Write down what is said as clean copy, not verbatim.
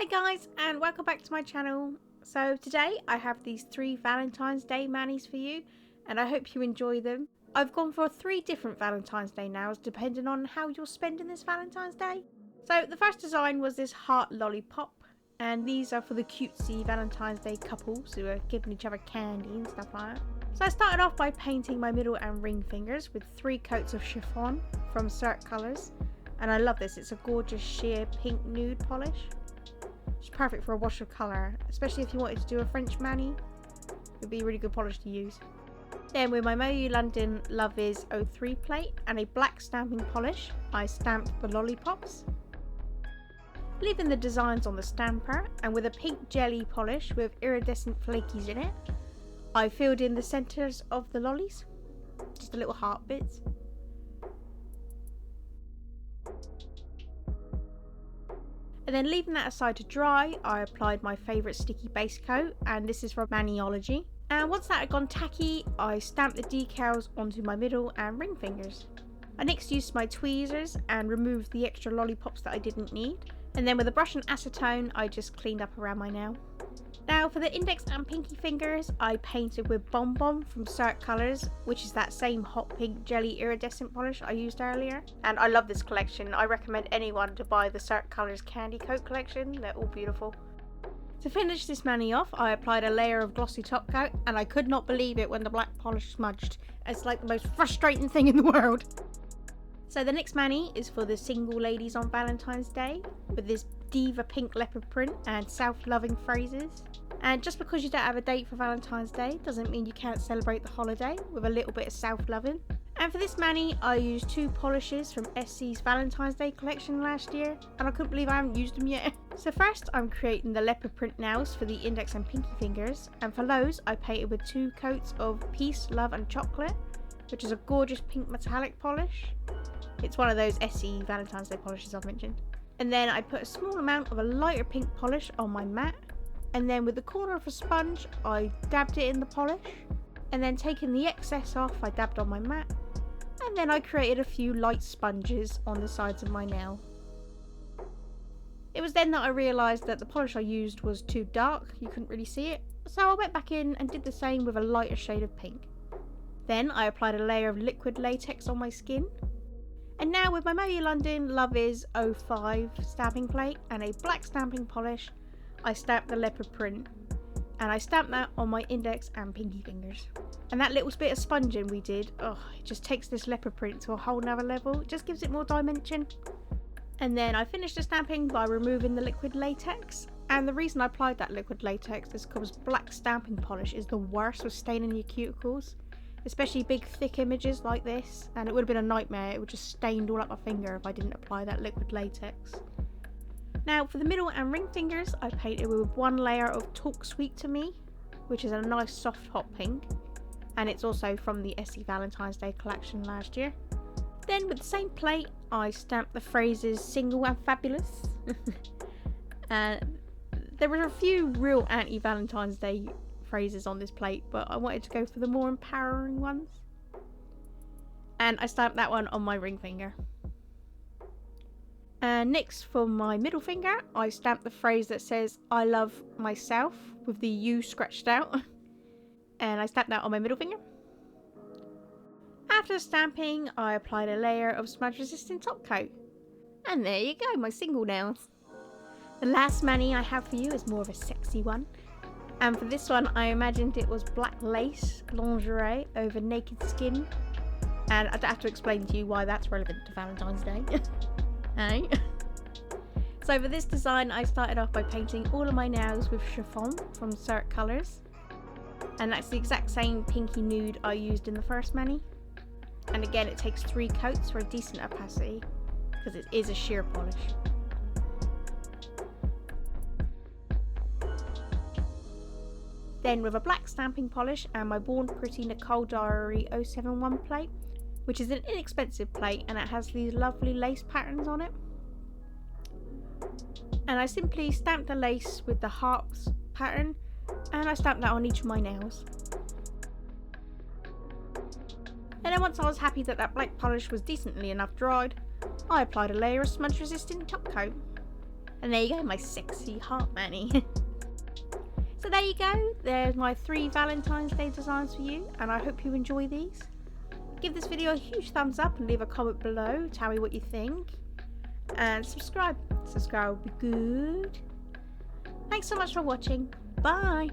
Hey guys, and welcome back to my channel. So today I have these 3 Valentine's Day manis for you, and I hope you enjoy them. I've gone for 3 different Valentine's Day nows depending on how you're spending this Valentine's Day. So the first design was this heart lollipop, and these are for the cutesy Valentine's Day couples who are giving each other candy and stuff like that. So I started off by painting my middle and ring fingers with 3 coats of chiffon from Cirque colours, and I love this. It's a gorgeous sheer pink nude polish. It's perfect for a wash of colour, especially if you wanted to do a French mani. It would be a really good polish to use. Then with my Moyou London Love Is 03 plate and a black stamping polish, I stamped the lollipops, leaving the designs on the stamper, and with a pink jelly polish with iridescent flakies in it, I filled in the centres of the lollies, just the little heart bits. And then leaving that aside to dry, I applied my favourite sticky base coat, and this is from Maniology. And once that had gone tacky, I stamped the decals onto my middle and ring fingers. I next used my tweezers and removed the extra lollipops that I didn't need. And then with a brush and acetone, I just cleaned up around my nail. Now for the index and pinky fingers, I painted with Bon Bon from Cirque colours, which is that same hot pink jelly iridescent polish I used earlier. And I love this collection. I recommend anyone to buy the Cirque colours candy coat collection. They're all beautiful. To finish this mani off, I applied a layer of glossy top coat, and I could not believe it when the black polish smudged. It's like the most frustrating thing in the world. So the next mani is for the single ladies on Valentine's Day, with this diva pink leopard print and self-loving phrases. And just because you don't have a date for Valentine's Day doesn't mean you can't celebrate the holiday with a little bit of self-loving. And for this mani, I used 2 polishes from SC's Valentine's Day collection last year, and I couldn't believe I haven't used them yet. So first I'm creating the leopard print nails for the index and pinky fingers, and for those I painted with 2 coats of Peace, Love and Chocolate, which is a gorgeous pink metallic polish. It's one of those SC Valentine's Day polishes I've mentioned. And then I put a small amount of a lighter pink polish on my mat, and then with the corner of a sponge I dabbed it in the polish, and then taking the excess off I dabbed on my mat, and then I created a few light sponges on the sides of my nail. It was then that I realised that the polish I used was too dark, you couldn't really see it, so I went back in and did the same with a lighter shade of pink. Then I applied a layer of liquid latex on my skin. And now with my Moyou London Love Is 05 stamping plate and a black stamping polish, I stamped the leopard print, and I stamped that on my index and pinky fingers. And that little bit of sponging we did, it just takes this leopard print to a whole nother level. It just gives it more dimension. And then I finished the stamping by removing the liquid latex. And the reason I applied that liquid latex is because black stamping polish is the worst with staining your cuticles. Especially big thick images like this, and it would have been a nightmare. It would just stained all up my finger if I didn't apply that liquid latex. Now for the middle and ring fingers, I painted with 1 layer of Talk Sweet to Me, which is a nice soft hot pink, and it's also from the SE Valentine's Day collection last year. Then with the same plate I stamped the phrases Single and Fabulous. And there were a few real anti-Valentine's Day phrases on this plate, but I wanted to go for the more empowering ones, and I stamped that one on my ring finger. And next for my middle finger, I stamped the phrase that says I love myself with the U scratched out, and I stamped that on my middle finger. After stamping, I applied a layer of smudge resistant top coat, and there you go, my single nails. The last mani I have for you is more of a sexy one. And for this one, I imagined it was black lace lingerie over naked skin. And I don't have to explain to you why that's relevant to Valentine's Day. Hey? So for this design, I started off by painting all of my nails with chiffon from Cirque colours. And that's the exact same pinky nude I used in the first mani. And again, it takes 3 coats for a decent opacity, because it is a sheer polish. Then with a black stamping polish and my Born Pretty Nicole Diary 071 plate, which is an inexpensive plate and it has these lovely lace patterns on it. And I simply stamped the lace with the hearts pattern, and I stamped that on each of my nails. And then once I was happy that that black polish was decently enough dried, I applied a layer of smudge resistant top coat. And there you go, my sexy heart Manny. So there you go, there's my 3 Valentine's Day designs for you, and I hope you enjoy these. Give this video a huge thumbs up and leave a comment below, tell me what you think. And subscribe would be good. Thanks so much for watching, bye!